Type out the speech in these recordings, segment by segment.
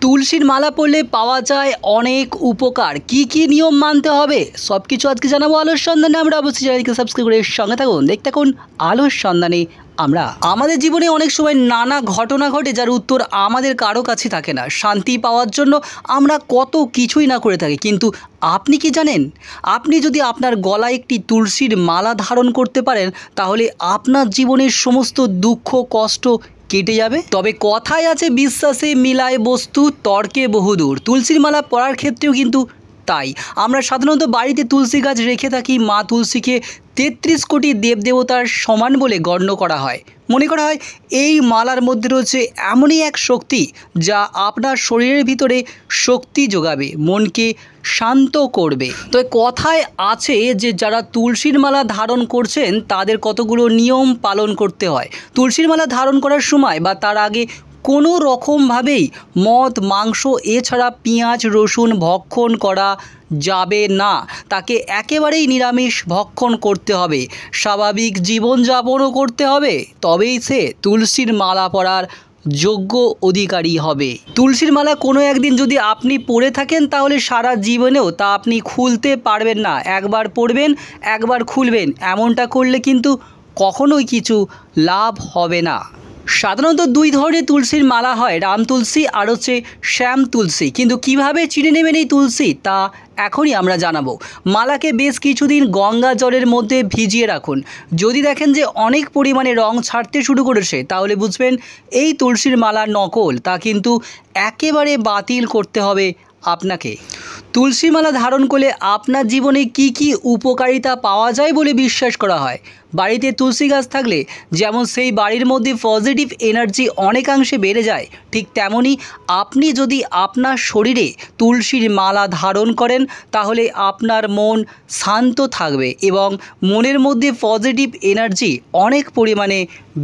তুলসীর মালা পরলে পাওয়া যায় অনেক উপকার। কি কি নিয়ম মানতে হবে সব কিছু আজকে জানাবো আলোর সন্ধানে। আমরা অবশ্যই চ্যানেলকে সাবস্ক্রাইব করে সঙ্গে থাকুন, দেখতে থাকুন আলোর সন্ধানে। আমাদের জীবনে অনেক সময় নানা ঘটনা ঘটে যার উত্তর আমাদের কারো কাছে থাকে না। শান্তি পাওয়ার জন্য আমরা কত কিছুই না করে থাকি, কিন্তু আপনি কি জানেন, আপনি যদি আপনার গলায় একটি তুলসীর মালা ধারণ করতে পারেন তাহলে আপনার জীবনের সমস্ত দুঃখ কষ্ট কেটে যাবে। তবে কথায় আছে, বিশ্বাসে মিলায় বস্তু, তর্কে বহুদূর। তুলসীর মালা পরার ক্ষেত্রেও কিন্তু তাই। আমরা সাধারণত বাড়িতে তুলসী গাছ রেখে থাকি। মা তুলসীকে ৩৩ কোটি দেবদেবতার সমান বলে গণ্য করা হয়। মনে করা হয় এই মালার মধ্যে রয়েছে এমনই এক শক্তি যা আপনার শরীরের ভিতরে শক্তি যোগাবে, মনকে শান্ত করবে। তো কথায় আছে যে যারা তুলসীর মালা ধারণ করছেন তাদের কতগুলো নিয়ম পালন করতে হয়। তুলসীর মালা ধারণ করার সময় বা তার আগে কোনো রকমভাবেই মদ, মাংস এছাড়া পেঁয়াজ রসুন ভক্ষণ করা যাবে না। তাকে একেবারেই নিরামিষ ভক্ষণ করতে হবে, স্বাভাবিক জীবনযাপনও করতে হবে, তবেই সে তুলসীর মালা পরার যোগ্য অধিকারী হবে। তুলসীর মালা কোনো একদিন যদি আপনি পরে থাকেন তাহলে সারা জীবনেও তা আপনি খুলতে পারবেন না। একবার পরবেন একবার খুলবেন, এমনটা করলে কিন্তু কখনোই কিছু লাভ হবে না। সাধারণত দুই ধরনের তুলসীর মালা হয়, রাম তুলসী আর হচ্ছে শ্যাম তুলসী। কিন্তু কিভাবে চিনে নেবেন এই তুলসী তা এখনই আমরা জানাবো। মালাকে বেশ কিছুদিন গঙ্গা জলের মধ্যে ভিজিয়ে রাখুন। যদি দেখেন যে অনেক পরিমাণে রং ছাড়তে শুরু করেছে তাহলে বুঝবেন এই তুলসীর মালা নকল। তা কিন্তু একেবারে বাতিল করতে হবে আপনাকে। তুলসী মালা ধারণ করলে আপনার জীবনে কি কি উপকারিতা পাওয়া যায় বলে বিশ্বাস করা হয়। বাড়িতে তুলসী গাছ থাকলে যেমন সেই বাড়ির মধ্যে পজিটিভ এনার্জি অনেকাংশে বেড়ে যায়, ঠিক তেমনই আপনি যদি আপনার শরীরে তুলসীর মালা ধারণ করেন তাহলে আপনার মন শান্ত থাকবে এবং মনের মধ্যে পজিটিভ এনার্জি অনেক পরিমাণে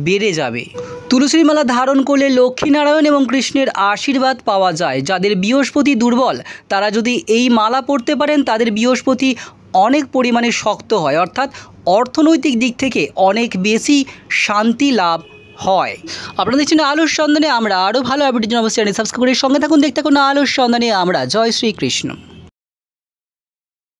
বেড়ে যাবে। তুলসীর মালা ধারণ করলে লক্ষ্মীনারায়ণ এবং কৃষ্ণের আশীর্বাদ পাওয়া যায়। যাদের বৃহস্পতি দুর্বল তারা যদি এই মালা পরতে পারেন তাদের বৃহস্পতি অনেক পরিমাণে শক্ত হয়, অর্থাৎ অর্থনৈতিক দিক থেকে অনেক বেশি শান্তি লাভ হয়। আপনারা দেখছেন আলোর সন্ধানে। আমরা আরও ভালো আপডেটের জন্য অবশ্যই চ্যানেল সাবস্ক্রাইব করে সঙ্গে থাকুন, দেখতে থাকুন আলোর সন্ধানে। আমরা জয় শ্রীকৃষ্ণ।